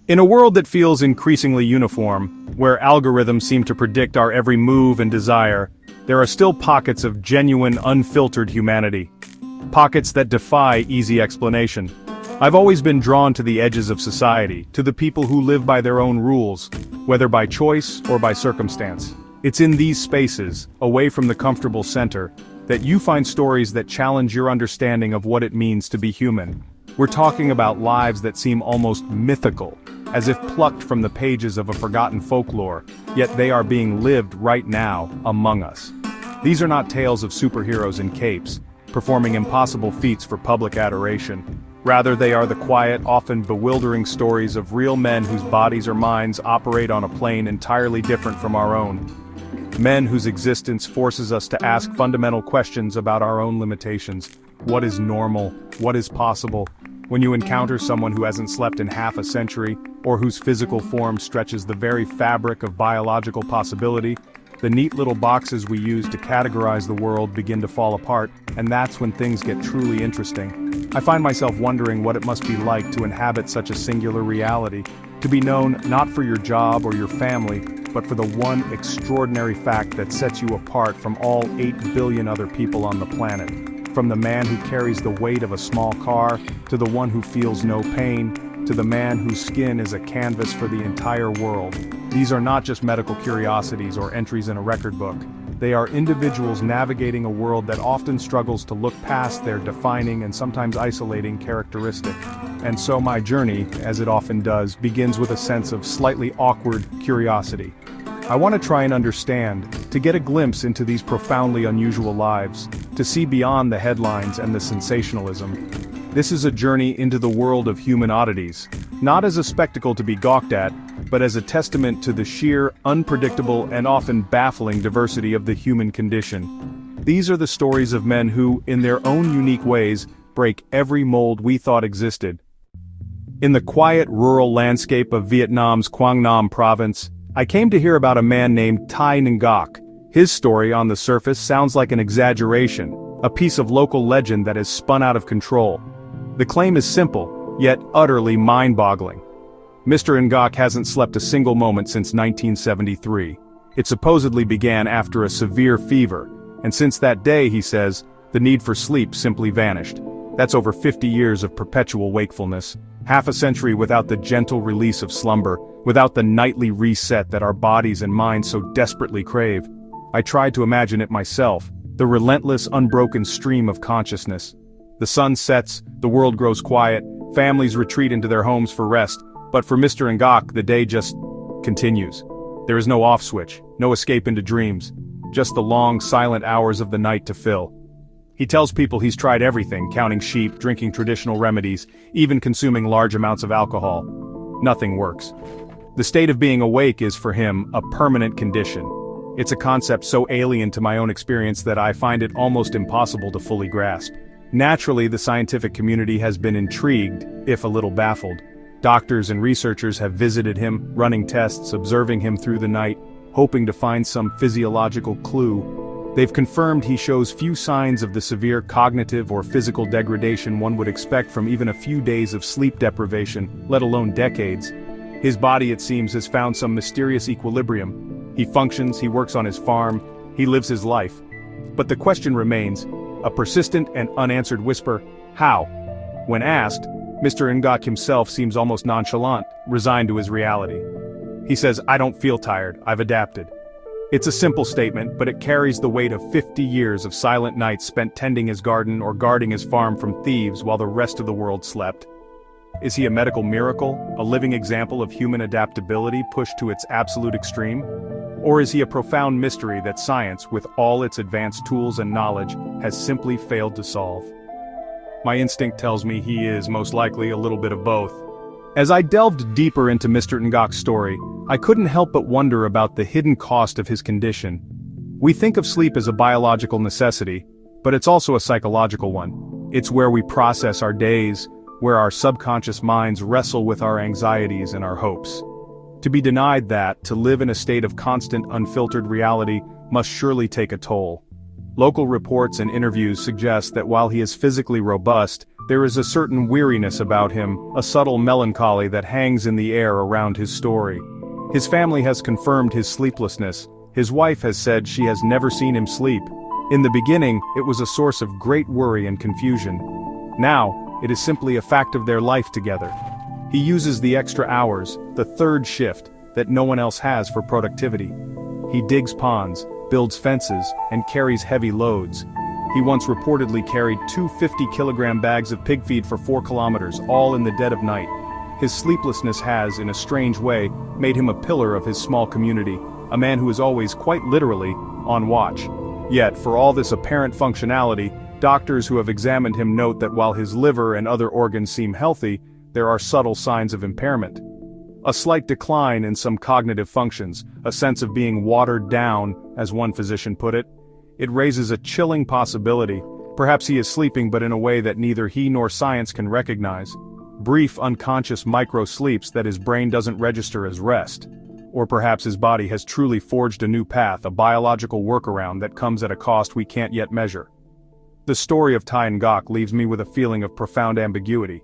In a world that feels increasingly uniform, where algorithms seem to predict our every move and desire, there are still pockets of genuine, unfiltered humanity. Pockets that defy easy explanation. I've always been drawn to the edges of society, to the people who live by their own rules, whether by choice or by circumstance. It's in these spaces, away from the comfortable center, that you find stories that challenge your understanding of what it means to be human. We're talking about lives that seem almost mythical, as if plucked from the pages of a forgotten folklore, yet they are being lived right now, among us. These are not tales of superheroes in capes, performing impossible feats for public adoration. Rather, they are the quiet, often bewildering stories of real men whose bodies or minds operate on a plane entirely different from our own. Men whose existence forces us to ask fundamental questions about our own limitations. What is normal? What is possible? When you encounter someone who hasn't slept in half a century, or whose physical form stretches the very fabric of biological possibility, the neat little boxes we use to categorize the world begin to fall apart, and that's when things get truly interesting. I find myself wondering what it must be like to inhabit such a singular reality, to be known not for your job or your family, but for the one extraordinary fact that sets you apart from all 8 billion other people on the planet. From the man who carries the weight of a small car, to the one who feels no pain, to the man whose skin is a canvas for the entire world. These are not just medical curiosities or entries in a record book. They are individuals navigating a world that often struggles to look past their defining and sometimes isolating characteristic. And so my journey, as it often does, begins with a sense of slightly awkward curiosity. I want to try and understand, to get a glimpse into these profoundly unusual lives, to see beyond the headlines and the sensationalism. This is a journey into the world of human oddities, not as a spectacle to be gawked at, but as a testament to the sheer, unpredictable and often baffling diversity of the human condition. These are the stories of men who, in their own unique ways, break every mold we thought existed. In the quiet rural landscape of Vietnam's Quang Nam province, I came to hear about a man named Thai Ngoc. His story on the surface sounds like an exaggeration, a piece of local legend that has spun out of control. The claim is simple, yet utterly mind-boggling. Mr. Ngoc hasn't slept a single moment since 1973. It supposedly began after a severe fever, and since that day, he says, the need for sleep simply vanished. That's over 50 years of perpetual wakefulness, half a century without the gentle release of slumber, without the nightly reset that our bodies and minds so desperately crave. I tried to imagine it myself, the relentless, unbroken stream of consciousness. The sun sets, the world grows quiet, families retreat into their homes for rest, but for Mr. Ngoc, the day just continues. There is no off switch, no escape into dreams, just the long, silent hours of the night to fill. He tells people he's tried everything, counting sheep, drinking traditional remedies, even consuming large amounts of alcohol. Nothing works. The state of being awake is, for him, a permanent condition. It's a concept so alien to my own experience that I find it almost impossible to fully grasp. Naturally, the scientific community has been intrigued, if a little baffled. Doctors and researchers have visited him, running tests, observing him through the night, hoping to find some physiological clue. They've confirmed he shows few signs of the severe cognitive or physical degradation one would expect from even a few days of sleep deprivation, let alone decades. His body, it seems, has found some mysterious equilibrium. He functions, he works on his farm, he lives his life. But the question remains, a persistent and unanswered whisper, how? When asked, Mr. Ngoc himself seems almost nonchalant, resigned to his reality. He says, I don't feel tired, I've adapted. It's a simple statement, but it carries the weight of 50 years of silent nights spent tending his garden or guarding his farm from thieves while the rest of the world slept. Is he a medical miracle, a living example of human adaptability pushed to its absolute extreme? Or is he a profound mystery that science, with all its advanced tools and knowledge, has simply failed to solve? My instinct tells me he is, most likely, a little bit of both. As I delved deeper into Mr. Ngoc's story, I couldn't help but wonder about the hidden cost of his condition. We think of sleep as a biological necessity, but it's also a psychological one. It's where we process our days, where our subconscious minds wrestle with our anxieties and our hopes. To be denied that, to live in a state of constant, unfiltered reality, must surely take a toll. Local reports and interviews suggest that while he is physically robust, there is a certain weariness about him, a subtle melancholy that hangs in the air around his story. His family has confirmed his sleeplessness. His wife has said she has never seen him sleep. In the beginning, it was a source of great worry and confusion. Now, it is simply a fact of their life together. He uses the extra hours, the third shift, that no one else has for productivity. He digs ponds, builds fences, and carries heavy loads. He once reportedly carried 2 50-kilogram bags of pig feed for 4 kilometers, all in the dead of night. His sleeplessness has, in a strange way, made him a pillar of his small community, a man who is always, quite literally, on watch. Yet, for all this apparent functionality, doctors who have examined him note that while his liver and other organs seem healthy, there are subtle signs of impairment. A slight decline in some cognitive functions, a sense of being watered down, as one physician put it. It raises a chilling possibility. Perhaps he is sleeping but in a way that neither he nor science can recognize. Brief unconscious micro-sleeps that his brain doesn't register as rest. Or perhaps his body has truly forged a new path, a biological workaround that comes at a cost we can't yet measure. The story of Tai Ngoc leaves me with a feeling of profound ambiguity.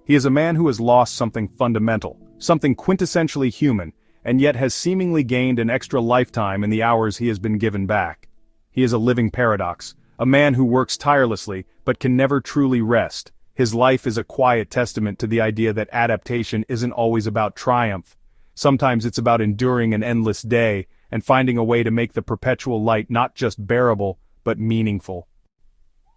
He is a man who has lost something fundamental, something quintessentially human, and yet has seemingly gained an extra lifetime in the hours he has been given back. He is a living paradox, a man who works tirelessly but can never truly rest. His life is a quiet testament to the idea that adaptation isn't always about triumph. Sometimes it's about enduring an endless day and finding a way to make the perpetual light not just bearable, but meaningful.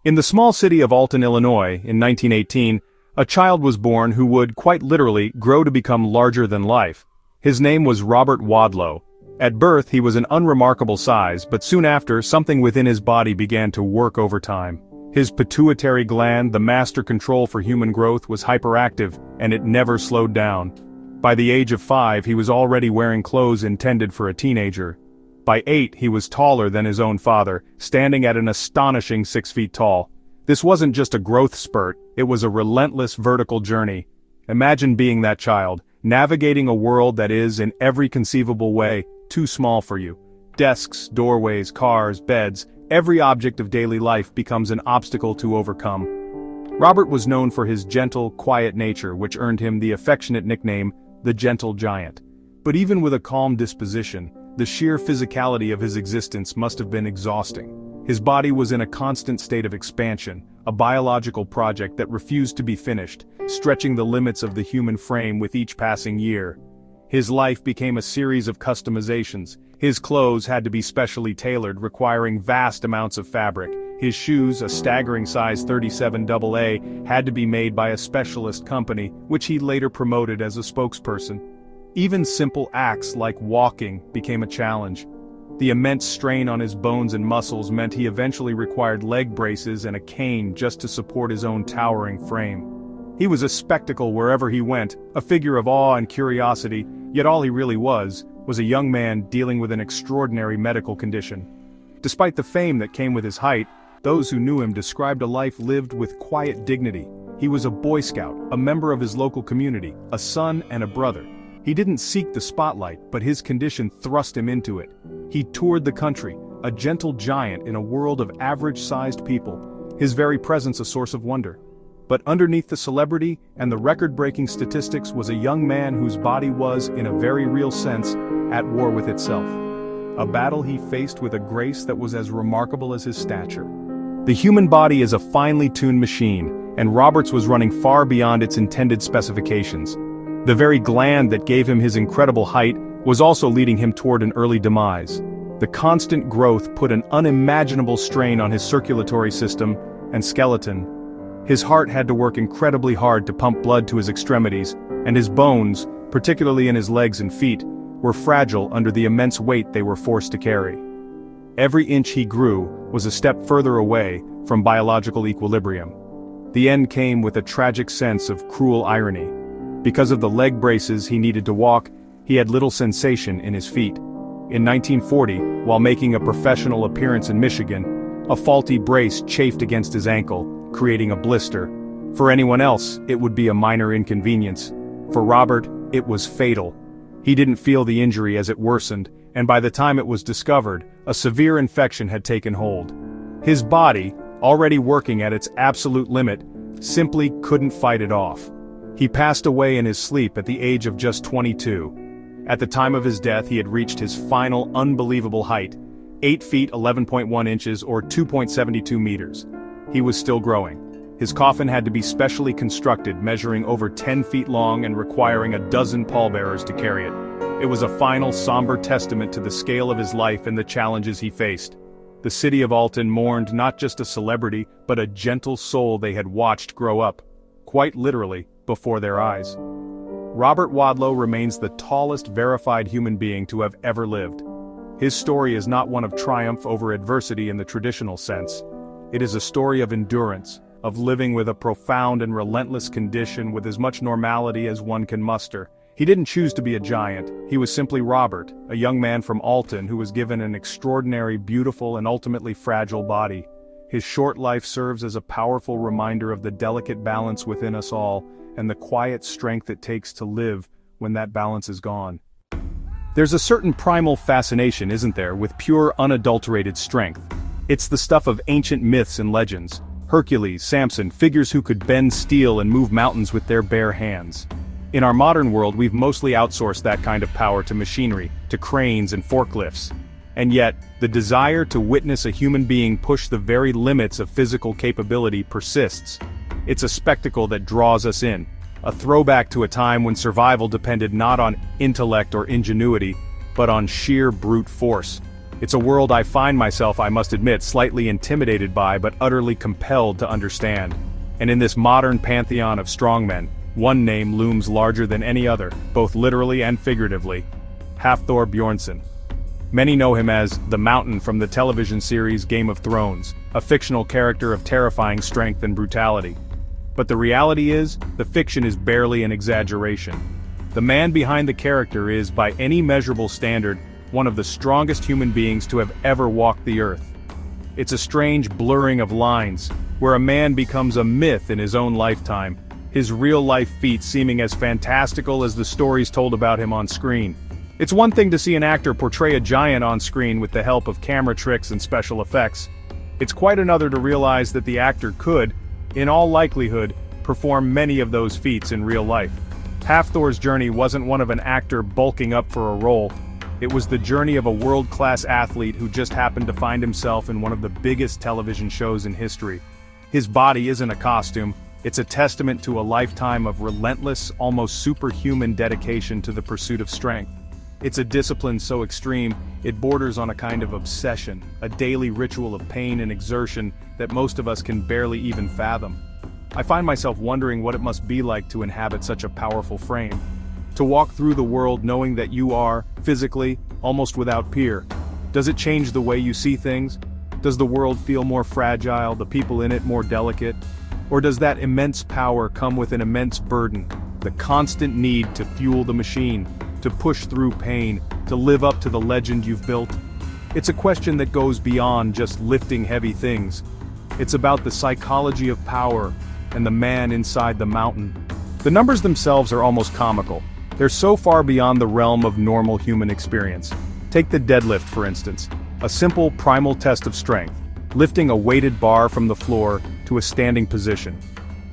In the small city of Alton, Illinois, in 1918, a child was born who would, quite literally, grow to become larger than life. His name was Robert Wadlow. At birth he was an unremarkable size, but soon after, something within his body began to work overtime. His pituitary gland, the master control for human growth, was hyperactive, and it never slowed down. By the age of 5 he was already wearing clothes intended for a teenager. By 8 he was taller than his own father, standing at an astonishing 6 feet tall. This wasn't just a growth spurt, it was a relentless vertical journey. Imagine being that child, navigating a world that is, in every conceivable way, too small for you. Desks, doorways, cars, beds, every object of daily life becomes an obstacle to overcome. Robert was known for his gentle, quiet nature, which earned him the affectionate nickname, the Gentle Giant. But even with a calm disposition, the sheer physicality of his existence must have been exhausting. His body was in a constant state of expansion, a biological project that refused to be finished, stretching the limits of the human frame with each passing year. His life became a series of customizations. His clothes had to be specially tailored, requiring vast amounts of fabric. His shoes, a staggering size 37AA, had to be made by a specialist company, which he later promoted as a spokesperson. Even simple acts like walking became a challenge. The immense strain on his bones and muscles meant he eventually required leg braces and a cane just to support his own towering frame. He was a spectacle wherever he went, a figure of awe and curiosity, yet all he really was a young man dealing with an extraordinary medical condition. Despite the fame that came with his height, those who knew him described a life lived with quiet dignity. He was a Boy Scout, a member of his local community, a son and a brother. He didn't seek the spotlight, but his condition thrust him into it. He toured the country, a gentle giant in a world of average-sized people, his very presence a source of wonder. But underneath the celebrity and the record-breaking statistics was a young man whose body was, in a very real sense, at war with itself. A battle he faced with a grace that was as remarkable as his stature. The human body is a finely tuned machine, and Roberts was running far beyond its intended specifications. The very gland that gave him his incredible height was also leading him toward an early demise. The constant growth put an unimaginable strain on his circulatory system and skeleton. His heart had to work incredibly hard to pump blood to his extremities, and his bones, particularly in his legs and feet, were fragile under the immense weight they were forced to carry. Every inch he grew was a step further away from biological equilibrium. The end came with a tragic sense of cruel irony. Because of the leg braces he needed to walk, he had little sensation in his feet. In 1940, while making a professional appearance in Michigan, a faulty brace chafed against his ankle, creating a blister. For anyone else, it would be a minor inconvenience. For Robert, it was fatal. He didn't feel the injury as it worsened, and by the time it was discovered, a severe infection had taken hold. His body, already working at its absolute limit, simply couldn't fight it off. He passed away in his sleep at the age of just 22. At the time of his death, he had reached his final unbelievable height, 8 feet 11.1 inches or 2.72 meters. He was still growing. His coffin had to be specially constructed, measuring over 10 feet long and requiring a dozen pallbearers to carry it. It was a final somber testament to the scale of his life and the challenges he faced. The city of Alton mourned not just a celebrity, but a gentle soul they had watched grow up, quite literally, before their eyes. Robert Wadlow remains the tallest verified human being to have ever lived. His story is not one of triumph over adversity in the traditional sense. It is a story of endurance, of living with a profound and relentless condition with as much normality as one can muster. He didn't choose to be a giant, he was simply Robert, a young man from Alton who was given an extraordinary, beautiful and ultimately fragile body. His short life serves as a powerful reminder of the delicate balance within us all, and the quiet strength it takes to live when that balance is gone. There's a certain primal fascination, isn't there, with pure unadulterated strength. It's the stuff of ancient myths and legends. Hercules, Samson, figures who could bend steel and move mountains with their bare hands. In our modern world, we've mostly outsourced that kind of power to machinery, to cranes and forklifts. And yet, the desire to witness a human being push the very limits of physical capability persists. It's a spectacle that draws us in, a throwback to a time when survival depended not on intellect or ingenuity, but on sheer brute force. It's a world I find myself, I must admit, slightly intimidated by but utterly compelled to understand. And in this modern pantheon of strongmen, one name looms larger than any other, both literally and figuratively: Hafthor Bjornsson. Many know him as the Mountain from the television series Game of Thrones, a fictional character of terrifying strength and brutality. But the reality is, the fiction is barely an exaggeration. The man behind the character is, by any measurable standard, one of the strongest human beings to have ever walked the earth. It's a strange blurring of lines, where a man becomes a myth in his own lifetime, his real-life feats seeming as fantastical as the stories told about him on screen. It's one thing to see an actor portray a giant on screen with the help of camera tricks and special effects. It's quite another to realize that the actor could, in all likelihood, perform many of those feats in real life. Hafthor's journey wasn't one of an actor bulking up for a role. It was the journey of a world-class athlete who just happened to find himself in one of the biggest television shows in history. His body isn't a costume. It's a testament to a lifetime of relentless, almost superhuman dedication to the pursuit of strength. It's a discipline so extreme, it borders on a kind of obsession, a daily ritual of pain and exertion that most of us can barely even fathom. I find myself wondering what it must be like to inhabit such a powerful frame. To walk through the world knowing that you are, physically, almost without peer. Does it change the way you see things? Does the world feel more fragile, the people in it more delicate? Or does that immense power come with an immense burden, the constant need to fuel the machine, to push through pain, to live up to the legend you've built? It's a question that goes beyond just lifting heavy things. It's about the psychology of power and the man inside the mountain. The numbers themselves are almost comical. They're so far beyond the realm of normal human experience. Take the deadlift, for instance, a simple primal test of strength, lifting a weighted bar from the floor to a standing position.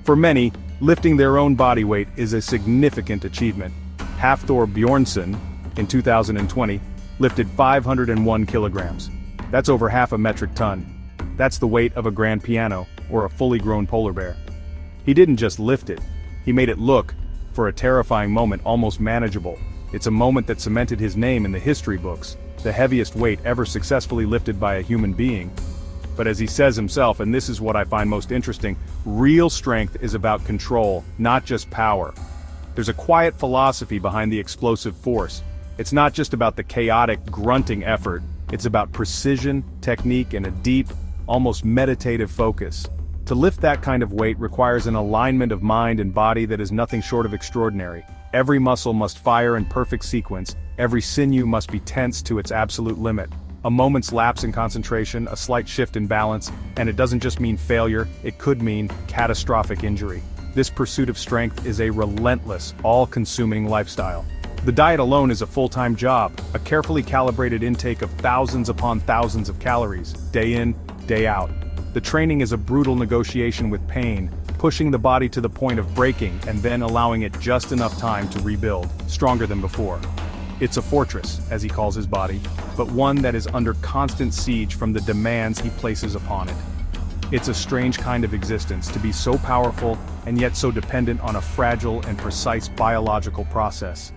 For many, lifting their own body weight is a significant achievement. Hafthor Bjornsson, in 2020, lifted 501 kilograms. That's over half a metric ton. That's the weight of a grand piano, or a fully grown polar bear. He didn't just lift it, he made it look, for a terrifying moment, almost manageable. It's a moment that cemented his name in the history books, the heaviest weight ever successfully lifted by a human being. But as he says himself, and this is what I find most interesting, real strength is about control, not just power. There's a quiet philosophy behind the explosive force. It's not just about the chaotic, grunting effort, it's about precision, technique, and a deep, almost meditative focus. To lift that kind of weight requires an alignment of mind and body that is nothing short of extraordinary. Every muscle must fire in perfect sequence, every sinew must be tense to its absolute limit. A moment's lapse in concentration, a slight shift in balance, and it doesn't just mean failure, it could mean catastrophic injury. This pursuit of strength is a relentless, all-consuming lifestyle. The diet alone is a full-time job, a carefully calibrated intake of thousands upon thousands of calories, day in, day out. The training is a brutal negotiation with pain, pushing the body to the point of breaking and then allowing it just enough time to rebuild, stronger than before. It's a fortress, as he calls his body, but one that is under constant siege from the demands he places upon it. It's a strange kind of existence to be so powerful and yet so dependent on a fragile and precise biological process.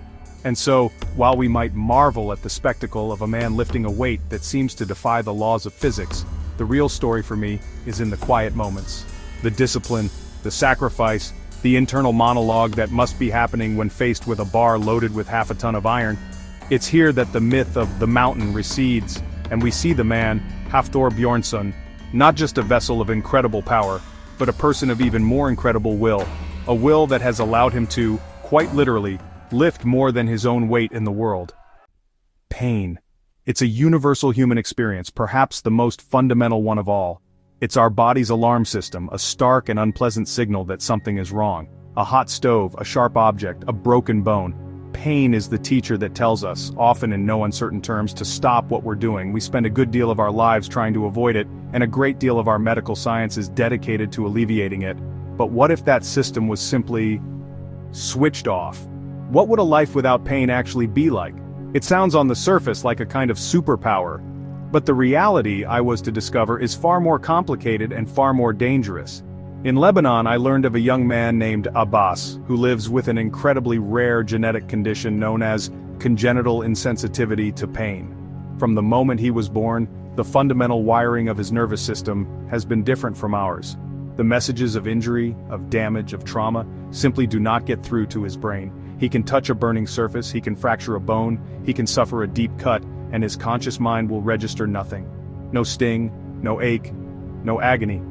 And so, while we might marvel at the spectacle of a man lifting a weight that seems to defy the laws of physics, the real story for me is in the quiet moments. The discipline, the sacrifice, the internal monologue that must be happening when faced with a bar loaded with half a ton of iron. It's here that the myth of the mountain recedes, and we see the man, Hafthor Bjornsson, not just a vessel of incredible power, but a person of even more incredible will, a will that has allowed him to, quite literally, lift more than his own weight in the world. Pain. It's a universal human experience, perhaps the most fundamental one of all. It's our body's alarm system, a stark and unpleasant signal that something is wrong. A hot stove, a sharp object, a broken bone. Pain is the teacher that tells us, often in no uncertain terms, to stop what we're doing. We spend a good deal of our lives trying to avoid it, and a great deal of our medical science is dedicated to alleviating it. But what if that system was simply switched off? What would a life without pain actually be like? It sounds on the surface like a kind of superpower. But the reality, I was to discover, is far more complicated and far more dangerous. In Lebanon, I learned of a young man named Abbas, who lives with an incredibly rare genetic condition known as congenital insensitivity to pain. From the moment he was born, the fundamental wiring of his nervous system has been different from ours. The messages of injury, of damage, of trauma, simply do not get through to his brain. He can touch a burning surface, he can fracture a bone, he can suffer a deep cut, and his conscious mind will register nothing. No sting, no ache, no agony.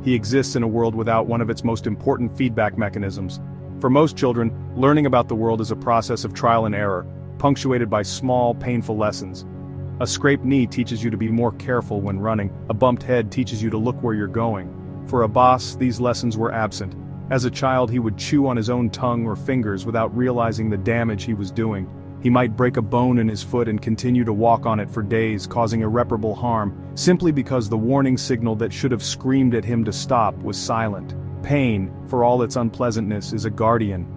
He exists in a world without one of its most important feedback mechanisms. For most children, learning about the world is a process of trial and error, punctuated by small, painful lessons. A scraped knee teaches you to be more careful when running, a bumped head teaches you to look where you're going. For Abbas, these lessons were absent. As a child, he would chew on his own tongue or fingers without realizing the damage he was doing. He might break a bone in his foot and continue to walk on it for days, causing irreparable harm, simply because the warning signal that should have screamed at him to stop was silent. Pain, for all its unpleasantness, is a guardian.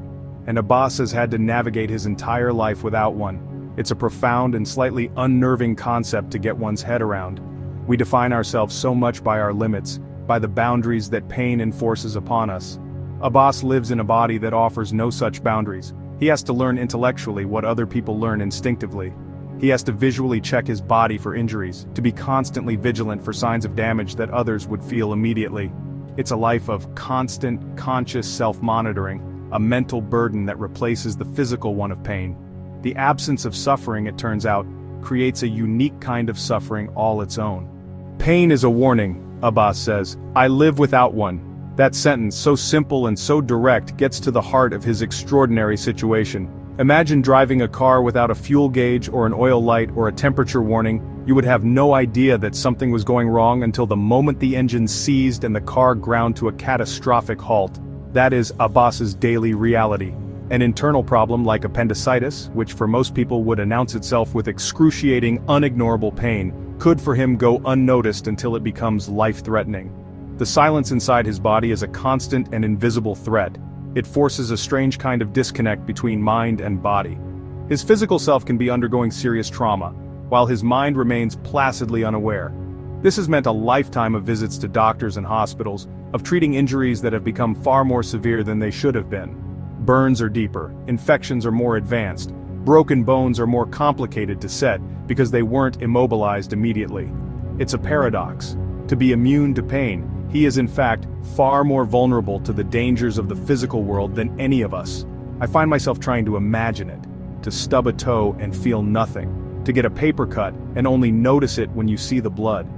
And Abbas has had to navigate his entire life without one. It's a profound and slightly unnerving concept to get one's head around. We define ourselves so much by our limits, by the boundaries that pain enforces upon us. Abbas lives in a body that offers no such boundaries. He has to learn intellectually what other people learn instinctively. He has to visually check his body for injuries, to be constantly vigilant for signs of damage that others would feel immediately. It's a life of constant, conscious self-monitoring, a mental burden that replaces the physical one of pain. The absence of suffering, it turns out, creates a unique kind of suffering all its own. Pain is a warning, Abbas says. I live without one. That sentence, so simple and so direct, gets to the heart of his extraordinary situation. Imagine driving a car without a fuel gauge or an oil light or a temperature warning. You would have no idea that something was going wrong until the moment the engine seized and the car ground to a catastrophic halt. That is Abbas's daily reality. An internal problem like appendicitis, which for most people would announce itself with excruciating, unignorable pain, could for him go unnoticed until it becomes life-threatening. The silence inside his body is a constant and invisible threat. It forces a strange kind of disconnect between mind and body. His physical self can be undergoing serious trauma, while his mind remains placidly unaware. This has meant a lifetime of visits to doctors and hospitals, of treating injuries that have become far more severe than they should have been. Burns are deeper, infections are more advanced, broken bones are more complicated to set because they weren't immobilized immediately. It's a paradox. To be immune to pain, he is in fact far more vulnerable to the dangers of the physical world than any of us. I find myself trying to imagine it, to stub a toe and feel nothing, to get a paper cut and only notice it when you see the blood.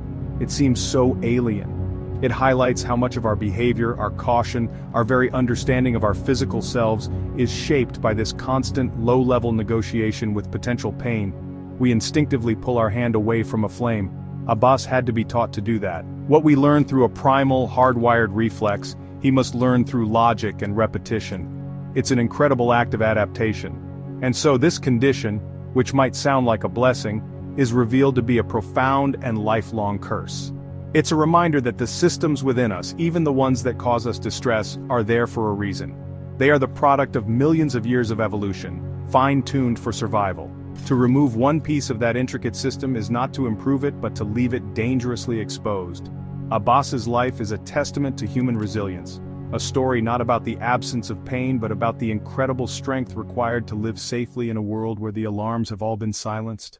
It seems so alien. It highlights how much of our behavior, our caution, our very understanding of our physical selves is shaped by this constant low-level negotiation with potential pain. We instinctively pull our hand away from a flame. Abbas had to be taught to do that. What we learn through a primal, hardwired reflex, he must learn through logic and repetition. It's an incredible act of adaptation. And so this condition, which might sound like a blessing, is revealed to be a profound and lifelong curse. It's a reminder that the systems within us, even the ones that cause us distress, are there for a reason. They are the product of millions of years of evolution, fine-tuned for survival. To remove one piece of that intricate system is not to improve it but to leave it dangerously exposed. Abbas's life is a testament to human resilience, a story not about the absence of pain but about the incredible strength required to live safely in a world where the alarms have all been silenced.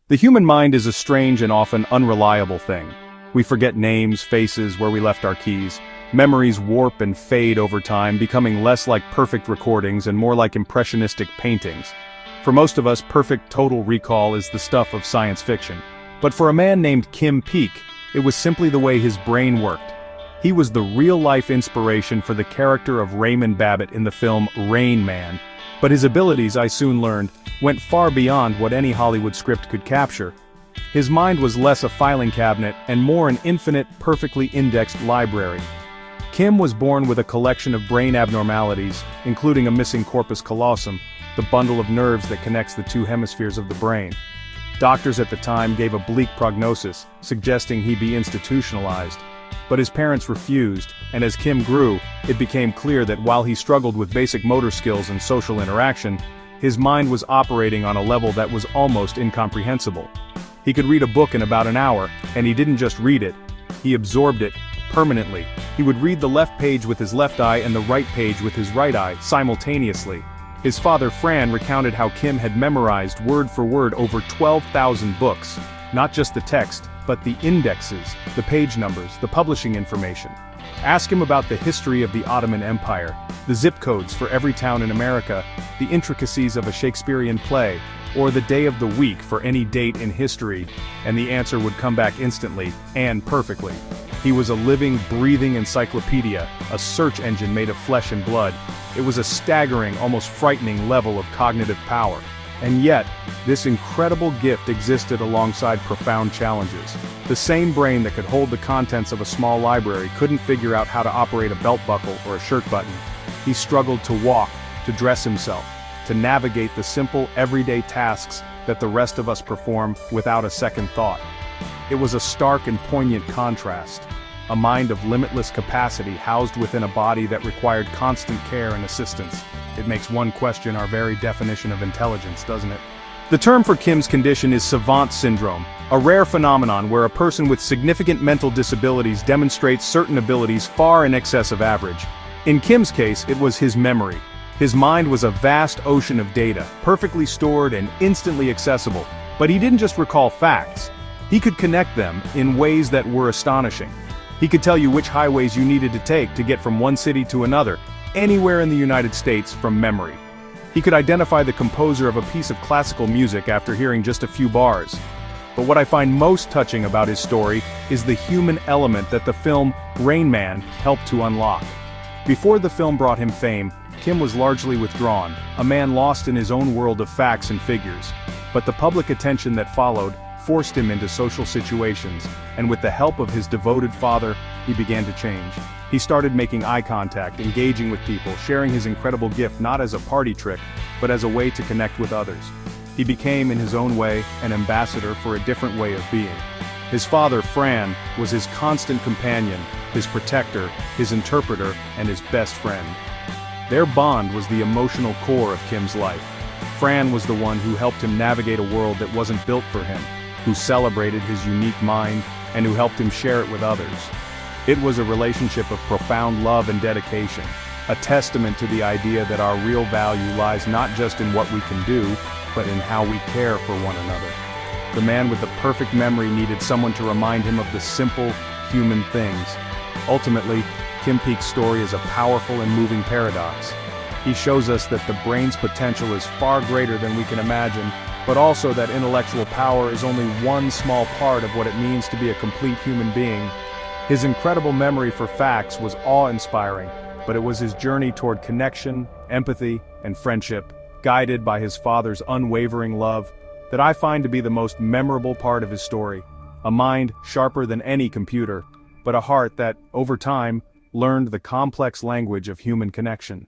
The human mind is a strange and often unreliable thing. We forget names, faces, where we left our keys. Memories warp and fade over time, becoming less like perfect recordings and more like impressionistic paintings. For most of us, perfect total recall is the stuff of science fiction. But for a man named Kim Peek, it was simply the way his brain worked. He was the real-life inspiration for the character of Raymond Babbitt in the film Rain Man. But his abilities, I soon learned, went far beyond what any Hollywood script could capture. His mind was less a filing cabinet and more an infinite, perfectly indexed library. Kim was born with a collection of brain abnormalities, including a missing corpus callosum, the bundle of nerves that connects the two hemispheres of the brain. Doctors at the time gave a bleak prognosis, suggesting he be institutionalized. But his parents refused, and as Kim grew, it became clear that while he struggled with basic motor skills and social interaction, his mind was operating on a level that was almost incomprehensible. He could read a book in about an hour, and he didn't just read it, he absorbed it, permanently. He would read the left page with his left eye and the right page with his right eye, simultaneously. His father Fran recounted how Kim had memorized word for word over 12,000 books, not just the text, but the indexes, the page numbers, the publishing information. Ask him about the history of the Ottoman Empire, the zip codes for every town in America, the intricacies of a Shakespearean play, or the day of the week for any date in history, and the answer would come back instantly, and perfectly. He was a living, breathing encyclopedia, a search engine made of flesh and blood. It was a staggering, almost frightening level of cognitive power. And yet, this incredible gift existed alongside profound challenges. The same brain that could hold the contents of a small library couldn't figure out how to operate a belt buckle or a shirt button. He struggled to walk, to dress himself, to navigate the simple, everyday tasks that the rest of us perform without a second thought. It was a stark and poignant contrast. A mind of limitless capacity housed within a body that required constant care and assistance. It makes one question our very definition of intelligence, doesn't it? The term for Kim's condition is savant syndrome, a rare phenomenon where a person with significant mental disabilities demonstrates certain abilities far in excess of average. In Kim's case, it was his memory. His mind was a vast ocean of data, perfectly stored and instantly accessible. But he didn't just recall facts. He could connect them in ways that were astonishing. He could tell you which highways you needed to take to get from one city to another, anywhere in the United States, from memory. He could identify the composer of a piece of classical music after hearing just a few bars. But what I find most touching about his story is the human element that the film Rain Man helped to unlock. Before the film brought him fame, Kim was largely withdrawn, a man lost in his own world of facts and figures. But the public attention that followed forced him into social situations, and with the help of his devoted father, he began to change. He started making eye contact, engaging with people, sharing his incredible gift not as a party trick, but as a way to connect with others. He became, in his own way, an ambassador for a different way of being. His father, Fran, was his constant companion, his protector, his interpreter, and his best friend. Their bond was the emotional core of Kim's life. Fran was the one who helped him navigate a world that wasn't built for him, who celebrated his unique mind, and who helped him share it with others. It was a relationship of profound love and dedication, a testament to the idea that our real value lies not just in what we can do, but in how we care for one another. The man with the perfect memory needed someone to remind him of the simple, human things. Ultimately, Kim Peek's story is a powerful and moving paradox. He shows us that the brain's potential is far greater than we can imagine, but also that intellectual power is only one small part of what it means to be a complete human being. His incredible memory for facts was awe-inspiring, but it was his journey toward connection, empathy, and friendship, guided by his father's unwavering love, that I find to be the most memorable part of his story. A mind sharper than any computer, but a heart that, over time, learned the complex language of human connection.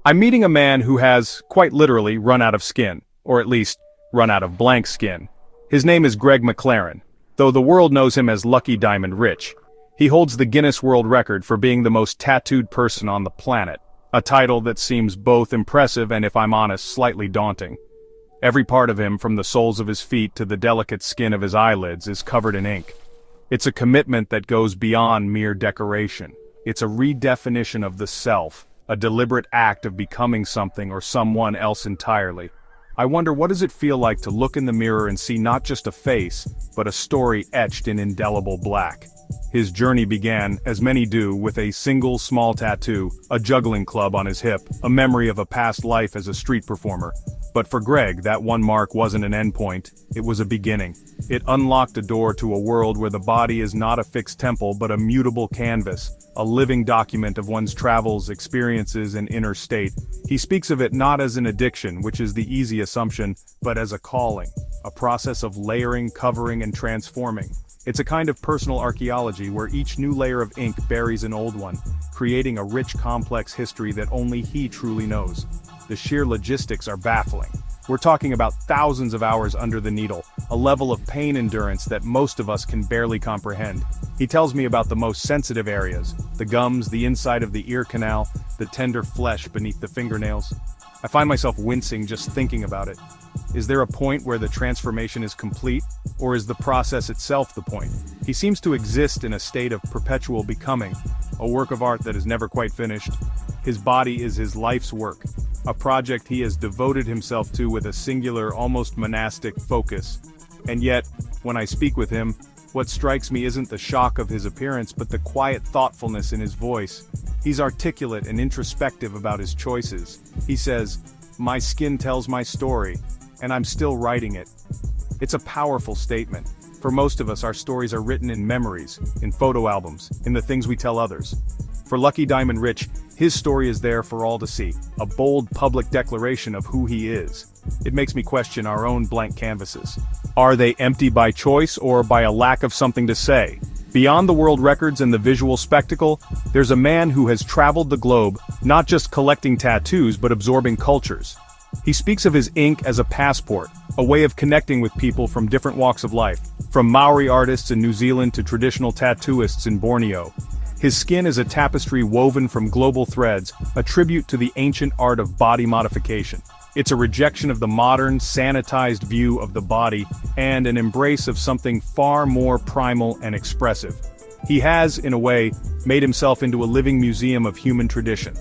I'm meeting a man who has, quite literally, run out of skin, or at least, run out of blank skin. His name is Greg McLaren. though the world knows him as Lucky Diamond Rich. He holds the Guinness World Record for being the most tattooed person on the planet, a title that seems both impressive and, if I'm honest, slightly daunting. Every part of him, from the soles of his feet to the delicate skin of his eyelids, is covered in ink. It's a commitment that goes beyond mere decoration. It's a redefinition of the self, a deliberate act of becoming something or someone else entirely. I wonder, what does it feel like to look in the mirror and see not just a face, but a story etched in indelible black? His journey began, as many do, with a single small tattoo, a juggling club on his hip, a memory of a past life as a street performer. But for Greg, that one mark wasn't an endpoint, it was a beginning. It unlocked a door to a world where the body is not a fixed temple but a mutable canvas, a living document of one's travels, experiences, and inner state. He speaks of it not as an addiction, which is the easy assumption, but as a calling, a process of layering, covering, and transforming. It's a kind of personal archaeology where each new layer of ink buries an old one, creating a rich, complex history that only he truly knows. The sheer logistics are baffling. We're talking about thousands of hours under the needle, a level of pain endurance that most of us can barely comprehend. He tells me about the most sensitive areas, the gums, the inside of the ear canal, the tender flesh beneath the fingernails. I find myself wincing just thinking about it. Is there a point where the transformation is complete, or is the process itself the point? He seems to exist in a state of perpetual becoming, a work of art that is never quite finished. His body is his life's work, a project he has devoted himself to with a singular, almost monastic focus. And yet, when I speak with him, what strikes me isn't the shock of his appearance but the quiet thoughtfulness in his voice. He's articulate and introspective about his choices. He says, "My skin tells my story, and I'm still writing it." It's a powerful statement. For most of us, our stories are written in memories, in photo albums, in the things we tell others. For Lucky Diamond Rich, his story is there for all to see, a bold public declaration of who he is. It makes me question our own blank canvases. Are they empty by choice or by a lack of something to say? Beyond the world records and the visual spectacle, there's a man who has traveled the globe, not just collecting tattoos but absorbing cultures. He speaks of his ink as a passport, a way of connecting with people from different walks of life, from Maori artists in New Zealand to traditional tattooists in Borneo. His skin is a tapestry woven from global threads, a tribute to the ancient art of body modification. It's a rejection of the modern, sanitized view of the body, and an embrace of something far more primal and expressive. He has, in a way, made himself into a living museum of human tradition.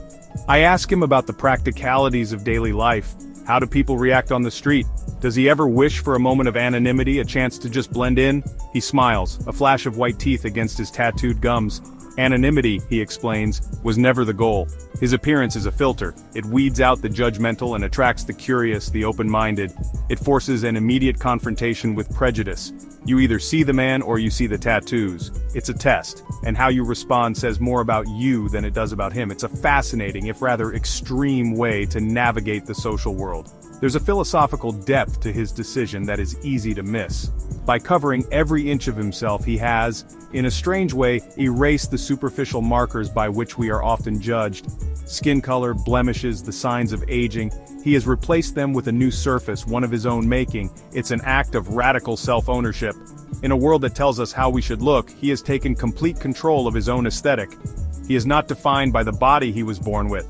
I ask him about the practicalities of daily life. How do people react on the street? Does he ever wish for a moment of anonymity, a chance to just blend in? He smiles, a flash of white teeth against his tattooed gums. Anonymity, he explains, was never the goal. His appearance is a filter. It weeds out the judgmental and attracts the curious, the open-minded. It forces an immediate confrontation with prejudice. You either see the man or you see the tattoos. It's a test, and how you respond says more about you than it does about him. It's a fascinating, if rather extreme, way to navigate the social world. There's a philosophical depth to his decision that is easy to miss. By covering every inch of himself, he has, in a strange way, erased the superficial markers by which we are often judged. Skin color, blemishes, the signs of aging. He has replaced them with a new surface, one of his own making. It's an act of radical self-ownership. In a world that tells us how we should look, he has taken complete control of his own aesthetic. He is not defined by the body he was born with,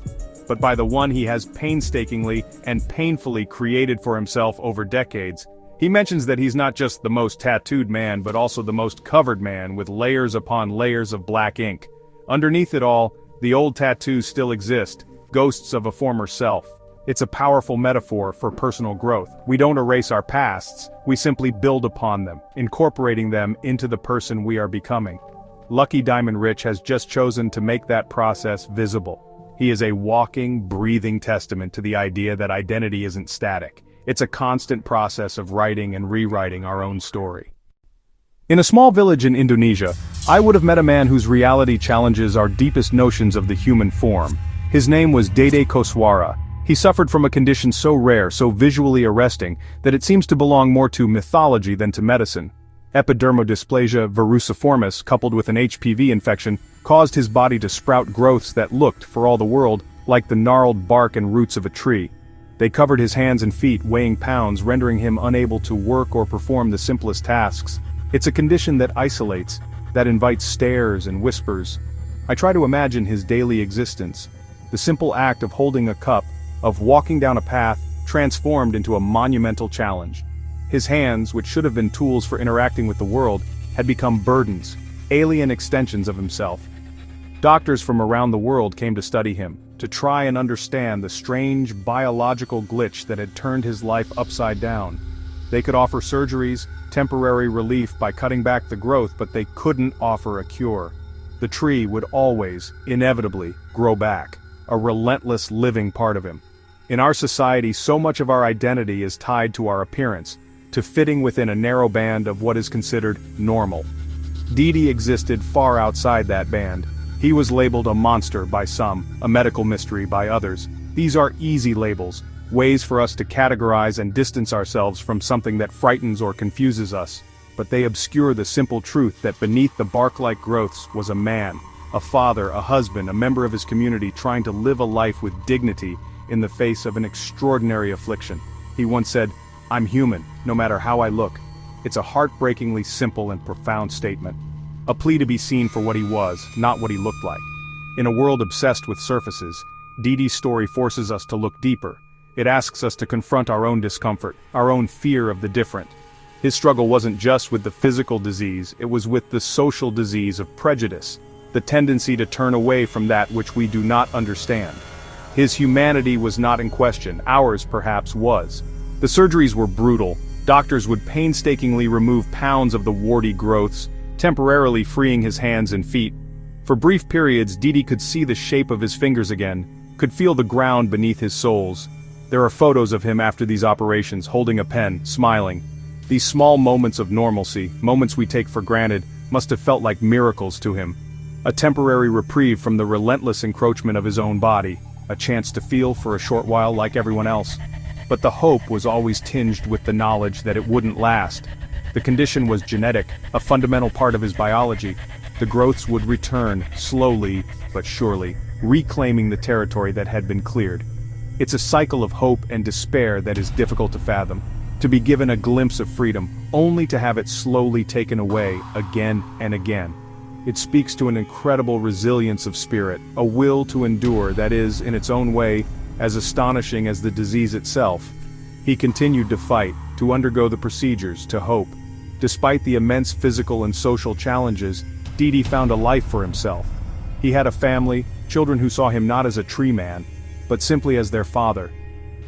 but by the one he has painstakingly and painfully created for himself over decades. He mentions that he's not just the most tattooed man but also the most covered man, with layers upon layers of black ink. Underneath it all, the old tattoos still exist, ghosts of a former self. It's a powerful metaphor for personal growth. We don't erase our pasts, we simply build upon them, incorporating them into the person we are becoming. Lucky Diamond Rich has just chosen to make that process visible. He is a walking, breathing testament to the idea that identity isn't static. It's a constant process of writing and rewriting our own story. In a small village in Indonesia, I would have met a man whose reality challenges our deepest notions of the human form. His name was Dede Koswara. He suffered from a condition so rare, so visually arresting, that it seems to belong more to mythology than to medicine. Epidermodysplasia verruciformis, coupled with an HPV infection, caused his body to sprout growths that looked, for all the world, like the gnarled bark and roots of a tree. They covered his hands and feet, weighing pounds, rendering him unable to work or perform the simplest tasks. It's a condition that isolates, that invites stares and whispers. I try to imagine his daily existence, the simple act of holding a cup, of walking down a path, transformed into a monumental challenge. His hands, which should have been tools for interacting with the world, had become burdens, alien extensions of himself. Doctors from around the world came to study him, to try and understand the strange biological glitch that had turned his life upside down. They could offer surgeries, temporary relief by cutting back the growth, but they couldn't offer a cure. The tree would always, inevitably, grow back, a relentless living part of him. In our society, so much of our identity is tied to our appearance, to fitting within a narrow band of what is considered normal. Didi existed far outside that band. He was labeled a monster by some, a medical mystery by others. These are easy labels, ways for us to categorize and distance ourselves from something that frightens or confuses us, but they obscure the simple truth that beneath the bark-like growths was a man, a father, a husband, a member of his community trying to live a life with dignity in the face of an extraordinary affliction. He once said, "I'm human, no matter how I look." It's a heartbreakingly simple and profound statement. A plea to be seen for what he was, not what he looked like. In a world obsessed with surfaces, Didi's story forces us to look deeper. It asks us to confront our own discomfort, our own fear of the different. His struggle wasn't just with the physical disease, it was with the social disease of prejudice, the tendency to turn away from that which we do not understand. His humanity was not in question, ours perhaps was. The surgeries were brutal. Doctors would painstakingly remove pounds of the warty growths, temporarily freeing his hands and feet. For brief periods, Didi could see the shape of his fingers again, could feel the ground beneath his soles. There are photos of him after these operations, holding a pen, smiling. These small moments of normalcy, moments we take for granted, must have felt like miracles to him. A temporary reprieve from the relentless encroachment of his own body, a chance to feel for a short while like everyone else. But the hope was always tinged with the knowledge that it wouldn't last. The condition was genetic, a fundamental part of his biology. The growths would return, slowly but surely, reclaiming the territory that had been cleared. It's a cycle of hope and despair that is difficult to fathom. To be given a glimpse of freedom, only to have it slowly taken away, again and again. It speaks to an incredible resilience of spirit, a will to endure that is, in its own way, as astonishing as the disease itself. He continued to fight, to undergo the procedures, to hope. Despite the immense physical and social challenges, Didi found a life for himself. He had a family, children who saw him not as a tree man, but simply as their father.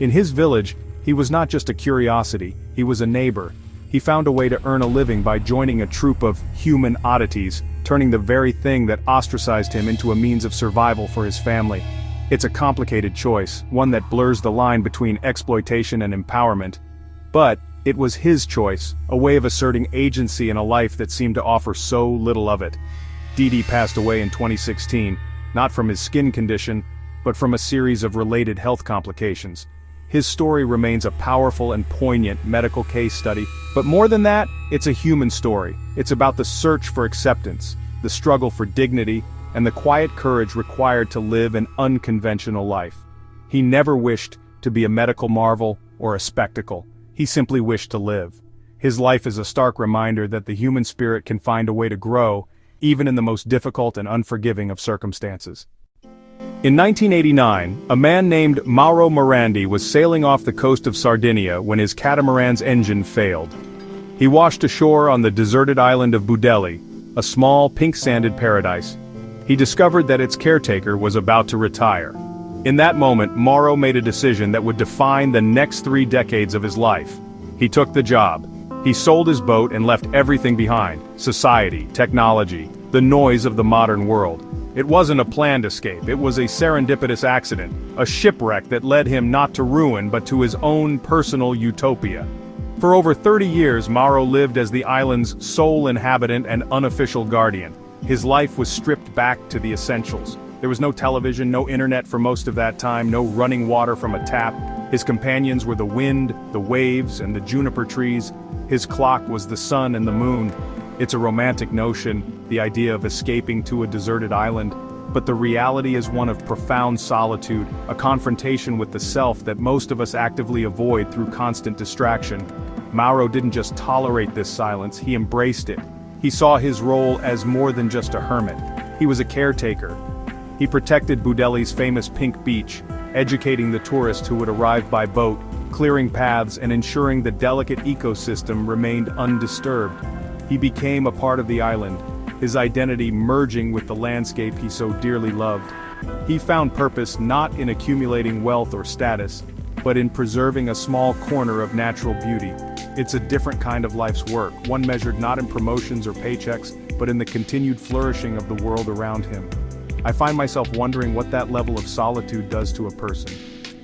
In his village, he was not just a curiosity, he was a neighbor. He found a way to earn a living by joining a troupe of human oddities, turning the very thing that ostracized him into a means of survival for his family. It's a complicated choice, one that blurs the line between exploitation and empowerment. But it was his choice, a way of asserting agency in a life that seemed to offer so little of it. Didi passed away in 2016, not from his skin condition, but from a series of related health complications. His story remains a powerful and poignant medical case study, but more than that, it's a human story. It's about the search for acceptance, the struggle for dignity, and the quiet courage required to live an unconventional life. He never wished to be a medical marvel or a spectacle. He simply wished to live. His life is a stark reminder that the human spirit can find a way to grow, even in the most difficult and unforgiving of circumstances. In 1989, a man named Mauro Morandi was sailing off the coast of Sardinia when his catamaran's engine failed. He washed ashore on the deserted island of Budelli, a small pink-sanded paradise. He discovered that its caretaker was about to retire. In that moment, Mauro made a decision that would define the next 3 decades of his life. He took the job. He sold his boat and left everything behind: society, technology, the noise of the modern world. It wasn't a planned escape, it was a serendipitous accident, a shipwreck that led him not to ruin but to his own personal utopia. For over 30 years, Mauro lived as the island's sole inhabitant and unofficial guardian. His life was stripped back to the essentials. There was no television, no internet for most of that time, no running water from a tap. His companions were the wind, the waves, and the juniper trees. His clock was the sun and the moon. It's a romantic notion, the idea of escaping to a deserted island, but the reality is one of profound solitude, a confrontation with the self that most of us actively avoid through constant distraction. Mauro didn't just tolerate this silence, he embraced it. He saw his role as more than just a hermit. He was a caretaker. He protected Budelli's famous Pink Beach, educating the tourists who would arrive by boat, clearing paths and ensuring the delicate ecosystem remained undisturbed. He became a part of the island, his identity merging with the landscape he so dearly loved. He found purpose not in accumulating wealth or status, but in preserving a small corner of natural beauty. It's a different kind of life's work, one measured not in promotions or paychecks, but in the continued flourishing of the world around him. I find myself wondering what that level of solitude does to a person.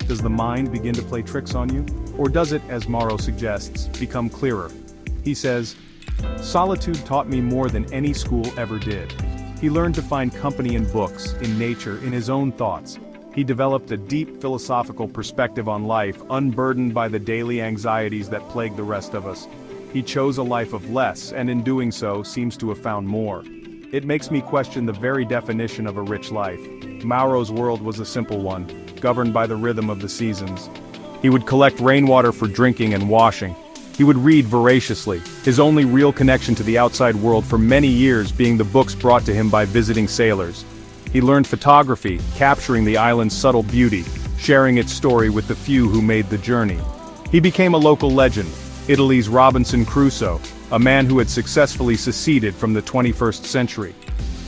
Does the mind begin to play tricks on you? Or does it, as Mauro suggests, become clearer? He says, "Solitude taught me more than any school ever did." He learned to find company in books, in nature, in his own thoughts. He developed a deep philosophical perspective on life, unburdened by the daily anxieties that plague the rest of us. He chose a life of less, and in doing so, seems to have found more. It makes me question the very definition of a rich life. Mauro's world was a simple one, governed by the rhythm of the seasons. He would collect rainwater for drinking and washing. He would read voraciously, his only real connection to the outside world for many years being the books brought to him by visiting sailors. He learned photography, capturing the island's subtle beauty, sharing its story with the few who made the journey. He became a local legend, Italy's Robinson Crusoe, a man who had successfully seceded from the 21st century.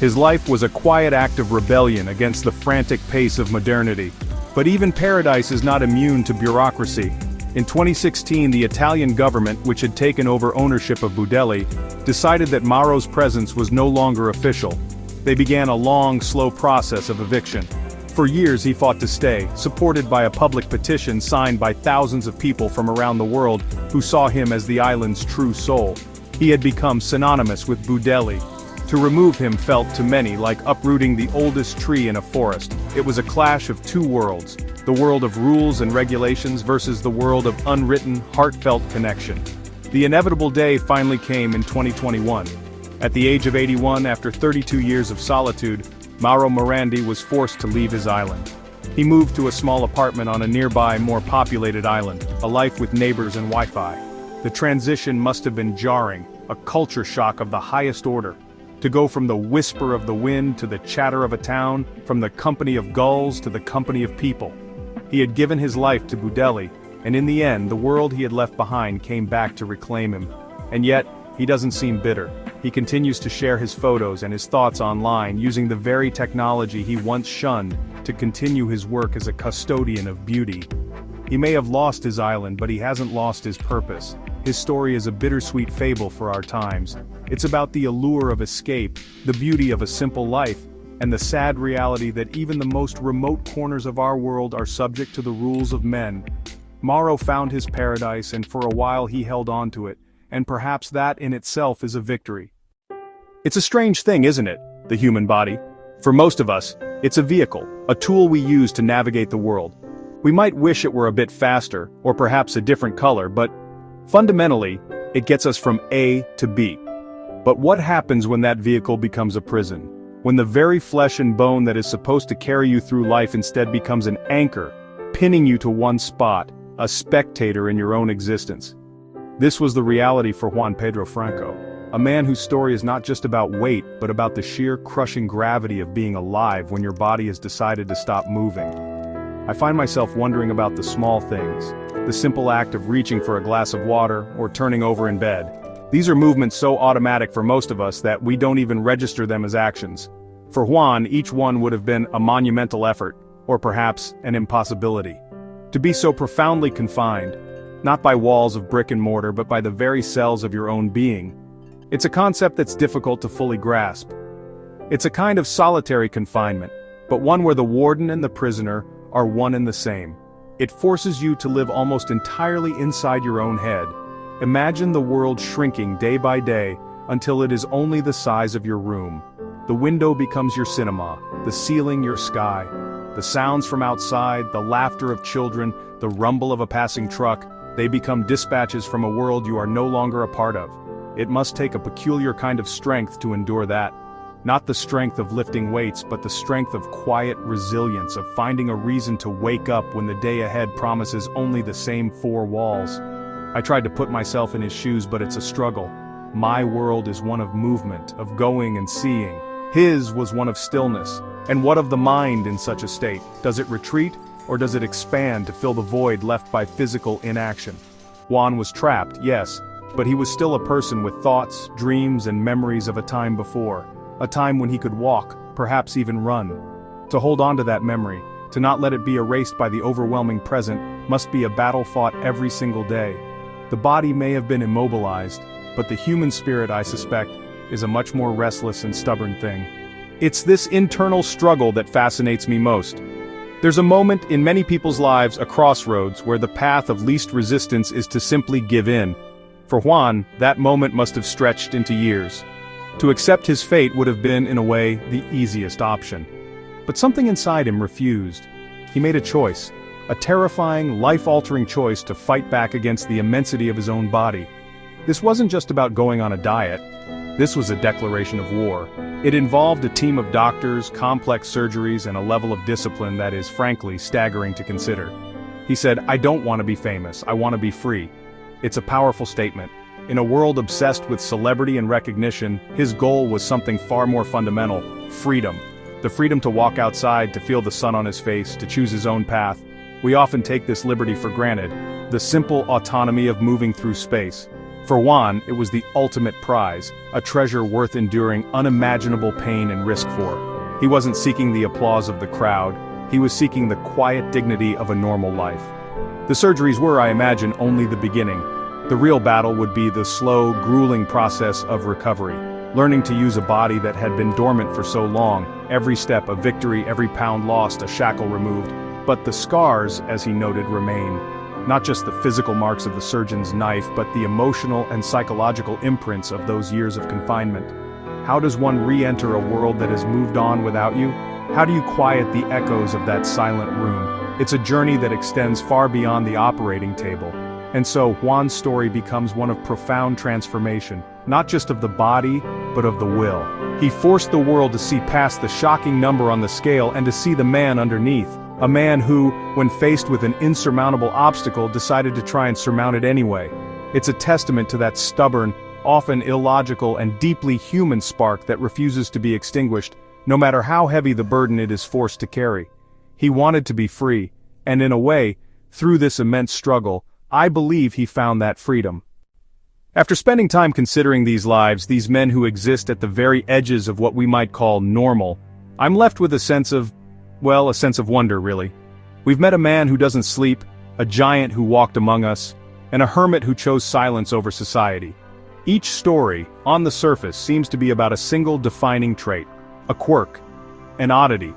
His life was a quiet act of rebellion against the frantic pace of modernity. But even paradise is not immune to bureaucracy. In 2016, the Italian government, which had taken over ownership of Budelli, decided that Mauro's presence was no longer official. They began a long, slow process of eviction. For years he fought to stay, supported by a public petition signed by thousands of people from around the world who saw him as the island's true soul. He had become synonymous with Budelli. To remove him felt to many like uprooting the oldest tree in a forest. It was a clash of two worlds, the world of rules and regulations versus the world of unwritten, heartfelt connection. The inevitable day finally came in 2021. At the age of 81, after 32 years of solitude, Mauro Morandi was forced to leave his island. He moved to a small apartment on a nearby, more populated island, a life with neighbors and Wi-Fi. The transition must have been jarring, a culture shock of the highest order. To go from the whisper of the wind to the chatter of a town, from the company of gulls to the company of people. He had given his life to Budelli, and in the end the world he had left behind came back to reclaim him. And yet, he doesn't seem bitter. He continues to share his photos and his thoughts online, using the very technology he once shunned to continue his work as a custodian of beauty. He may have lost his island, but he hasn't lost his purpose. His story is a bittersweet fable for our times. It's about the allure of escape, the beauty of a simple life, and the sad reality that even the most remote corners of our world are subject to the rules of men. Mauro found his paradise, and for a while he held on to it, and perhaps that in itself is a victory. It's a strange thing, isn't it, the human body? For most of us, it's a vehicle, a tool we use to navigate the world. We might wish it were a bit faster, or perhaps a different color, but fundamentally, it gets us from A to B. But what happens when that vehicle becomes a prison? When the very flesh and bone that is supposed to carry you through life instead becomes an anchor, pinning you to one spot, a spectator in your own existence. This was the reality for Juan Pedro Franco, a man whose story is not just about weight, but about the sheer crushing gravity of being alive when your body has decided to stop moving. I find myself wondering about the small things, the simple act of reaching for a glass of water or turning over in bed. These are movements so automatic for most of us that we don't even register them as actions. For Juan, each one would have been a monumental effort, or perhaps an impossibility. To be so profoundly confined, not by walls of brick and mortar but by the very cells of your own being. It's a concept that's difficult to fully grasp. It's a kind of solitary confinement, but one where the warden and the prisoner are one and the same. It forces you to live almost entirely inside your own head. Imagine the world shrinking day by day until it is only the size of your room. The window becomes your cinema, the ceiling your sky. The sounds from outside, the laughter of children, the rumble of a passing truck, they become dispatches from a world you are no longer a part of. It must take a peculiar kind of strength to endure that. Not the strength of lifting weights, but the strength of quiet resilience, of finding a reason to wake up when the day ahead promises only the same four walls. I tried to put myself in his shoes, but it's a struggle. My world is one of movement, of going and seeing. His was one of stillness. And what of the mind in such a state? Does it retreat, or does it expand to fill the void left by physical inaction? Juan was trapped, yes, but he was still a person with thoughts, dreams, and memories of a time before. A time when he could walk, perhaps even run. To hold on to that memory, to not let it be erased by the overwhelming present, must be a battle fought every single day. The body may have been immobilized, but the human spirit, I suspect, is a much more restless and stubborn thing. It's this internal struggle that fascinates me most. There's a moment in many people's lives, a crossroads, where the path of least resistance is to simply give in. For Juan, that moment must have stretched into years. To accept his fate would have been, in a way, the easiest option. But something inside him refused. He made a choice, a terrifying, life-altering choice to fight back against the immensity of his own body. This wasn't just about going on a diet. This was a declaration of war. It involved a team of doctors, complex surgeries, and a level of discipline that is, frankly, staggering to consider. He said, "I don't want to be famous, I want to be free." It's a powerful statement. In a world obsessed with celebrity and recognition, his goal was something far more fundamental: freedom. The freedom to walk outside, to feel the sun on his face, to choose his own path. We often take this liberty for granted, the simple autonomy of moving through space. For Juan, it was the ultimate prize, a treasure worth enduring unimaginable pain and risk for. He wasn't seeking the applause of the crowd, he was seeking the quiet dignity of a normal life. The surgeries were, I imagine, only the beginning. The real battle would be the slow, grueling process of recovery, learning to use a body that had been dormant for so long, every step a victory, every pound lost, a shackle removed. But the scars, as he noted, remain. Not just the physical marks of the surgeon's knife, but the emotional and psychological imprints of those years of confinement. How does one re-enter a world that has moved on without you? How do you quiet the echoes of that silent room? It's a journey that extends far beyond the operating table. And so, Juan's story becomes one of profound transformation, not just of the body, but of the will. He forced the world to see past the shocking number on the scale and to see the man underneath. A man who, when faced with an insurmountable obstacle, decided to try and surmount it anyway. It's a testament to that stubborn, often illogical and deeply human spark that refuses to be extinguished, no matter how heavy the burden it is forced to carry. He wanted to be free, and in a way, through this immense struggle, I believe he found that freedom. After spending time considering these lives, these men who exist at the very edges of what we might call normal, I'm left with a sense of wonder, really. We've met a man who doesn't sleep, a giant who walked among us, and a hermit who chose silence over society. Each story, on the surface, seems to be about a single defining trait, a quirk, an oddity.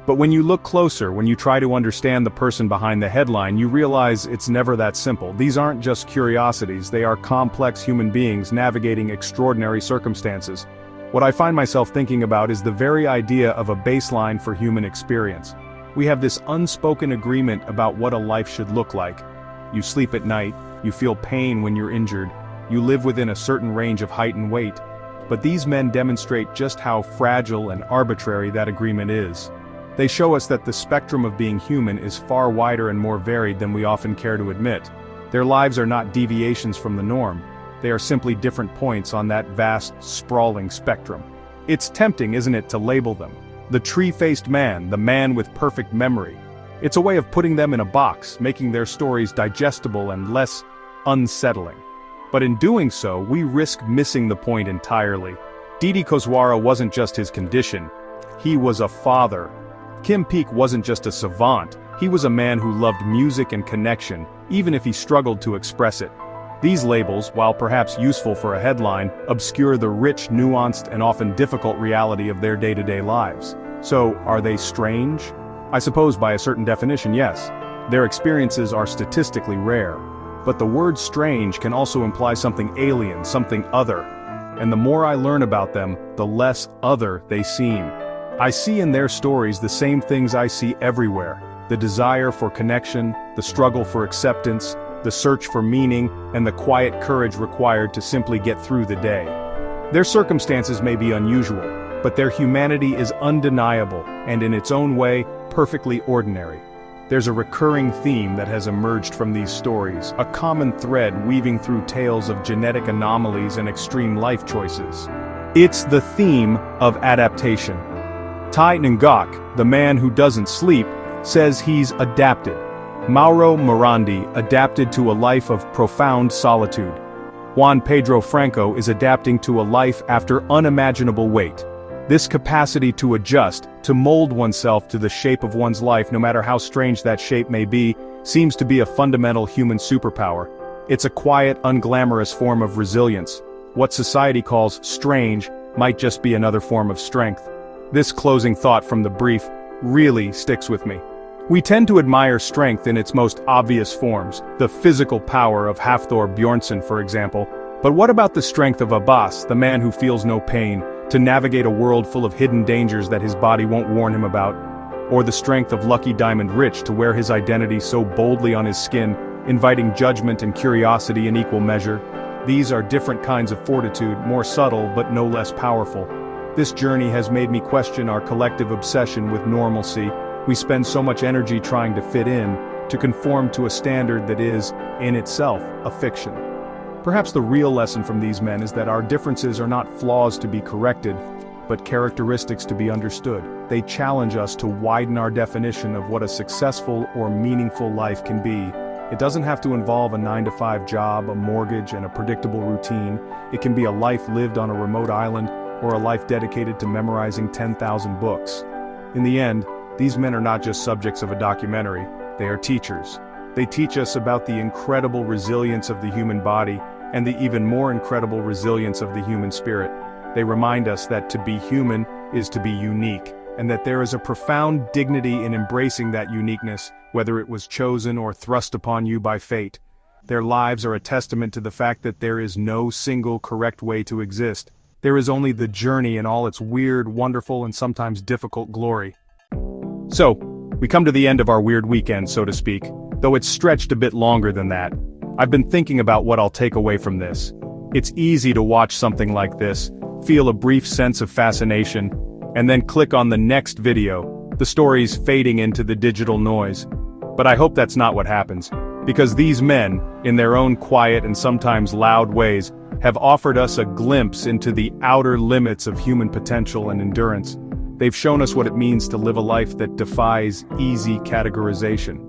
But when you look closer, when you try to understand the person behind the headline, you realize it's never that simple. These aren't just curiosities, they are complex human beings navigating extraordinary circumstances. What I find myself thinking about is the very idea of a baseline for human experience. We have this unspoken agreement about what a life should look like. You sleep at night, you feel pain when you're injured, you live within a certain range of height and weight. But these men demonstrate just how fragile and arbitrary that agreement is. They show us that the spectrum of being human is far wider and more varied than we often care to admit. Their lives are not deviations from the norm. They are simply different points on that vast, sprawling spectrum. It's tempting, isn't it, to label them? The tree-faced man, the man with perfect memory. It's a way of putting them in a box, making their stories digestible and less unsettling. But in doing so, we risk missing the point entirely. Didi Koswara wasn't just his condition. He was a father. Kim Peek wasn't just a savant. He was a man who loved music and connection, even if he struggled to express it. These labels, while perhaps useful for a headline, obscure the rich, nuanced, and often difficult reality of their day-to-day lives. So, are they strange? I suppose by a certain definition, yes. Their experiences are statistically rare. But the word strange can also imply something alien, something other. And the more I learn about them, the less other they seem. I see in their stories the same things I see everywhere: the desire for connection, the struggle for acceptance, the search for meaning, and the quiet courage required to simply get through the day. Their circumstances may be unusual, but their humanity is undeniable, and in its own way, perfectly ordinary. There's a recurring theme that has emerged from these stories, a common thread weaving through tales of genetic anomalies and extreme life choices. It's the theme of adaptation. Tai Ngok, the man who doesn't sleep, says he's adapted. Mauro Morandi adapted to a life of profound solitude. Juan Pedro Franco is adapting to a life after unimaginable weight. This capacity to adjust, to mold oneself to the shape of one's life no matter how strange that shape may be, seems to be a fundamental human superpower. It's a quiet, unglamorous form of resilience. What society calls strange might just be another form of strength. This closing thought from the brief really sticks with me. We tend to admire strength in its most obvious forms, the physical power of Hafthor Bjornsson, for example. But what about the strength of Abbas, the man who feels no pain, to navigate a world full of hidden dangers that his body won't warn him about? Or the strength of Lucky Diamond Rich to wear his identity so boldly on his skin, inviting judgment and curiosity in equal measure? These are different kinds of fortitude, more subtle but no less powerful. This journey has made me question our collective obsession with normalcy. We spend so much energy trying to fit in, to conform to a standard that is, in itself, a fiction. Perhaps the real lesson from these men is that our differences are not flaws to be corrected, but characteristics to be understood. They challenge us to widen our definition of what a successful or meaningful life can be. It doesn't have to involve a 9-to-5 job, a mortgage, and a predictable routine. It can be a life lived on a remote island, or a life dedicated to memorizing 10,000 books. In the end, these men are not just subjects of a documentary, they are teachers. They teach us about the incredible resilience of the human body, and the even more incredible resilience of the human spirit. They remind us that to be human is to be unique, and that there is a profound dignity in embracing that uniqueness, whether it was chosen or thrust upon you by fate. Their lives are a testament to the fact that there is no single correct way to exist. There is only the journey in all its weird, wonderful, and sometimes difficult glory. So, we come to the end of our weird weekend, so to speak, though it's stretched a bit longer than that. I've been thinking about what I'll take away from this. It's easy to watch something like this, feel a brief sense of fascination, and then click on the next video, the stories fading into the digital noise. But I hope that's not what happens, because these men, in their own quiet and sometimes loud ways, have offered us a glimpse into the outer limits of human potential and endurance. They've shown us what it means to live a life that defies easy categorization.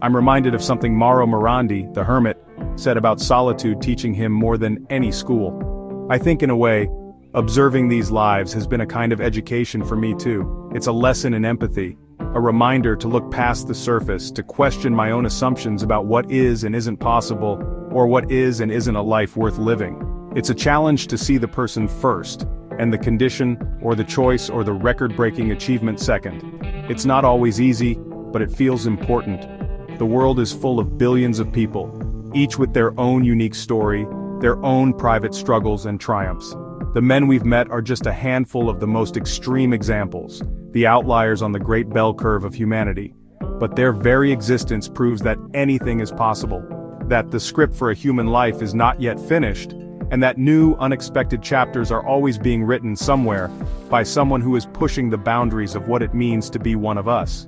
I'm reminded of something Mauro Morandi, the hermit, said about solitude teaching him more than any school. I think in a way, observing these lives has been a kind of education for me too. It's a lesson in empathy, a reminder to look past the surface, to question my own assumptions about what is and isn't possible, or what is and isn't a life worth living. It's a challenge to see the person first, and the condition, or the choice, or the record-breaking achievement second. It's not always easy, but it feels important. The world is full of billions of people, each with their own unique story, their own private struggles and triumphs. The men we've met are just a handful of the most extreme examples, the outliers on the great bell curve of humanity. But their very existence proves that anything is possible, that the script for a human life is not yet finished, and that new, unexpected chapters are always being written somewhere, by someone who is pushing the boundaries of what it means to be one of us.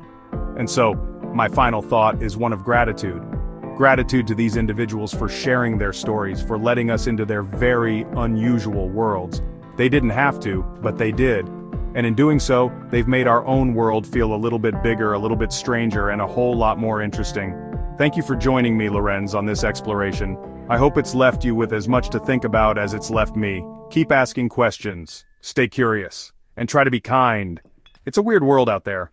And so, my final thought is one of gratitude. Gratitude to these individuals for sharing their stories, for letting us into their very unusual worlds. They didn't have to, but they did. And in doing so, they've made our own world feel a little bit bigger, a little bit stranger, and a whole lot more interesting. Thank you for joining me, Lorenz, on this exploration. I hope it's left you with as much to think about as it's left me. Keep asking questions, stay curious, and try to be kind. It's a weird world out there.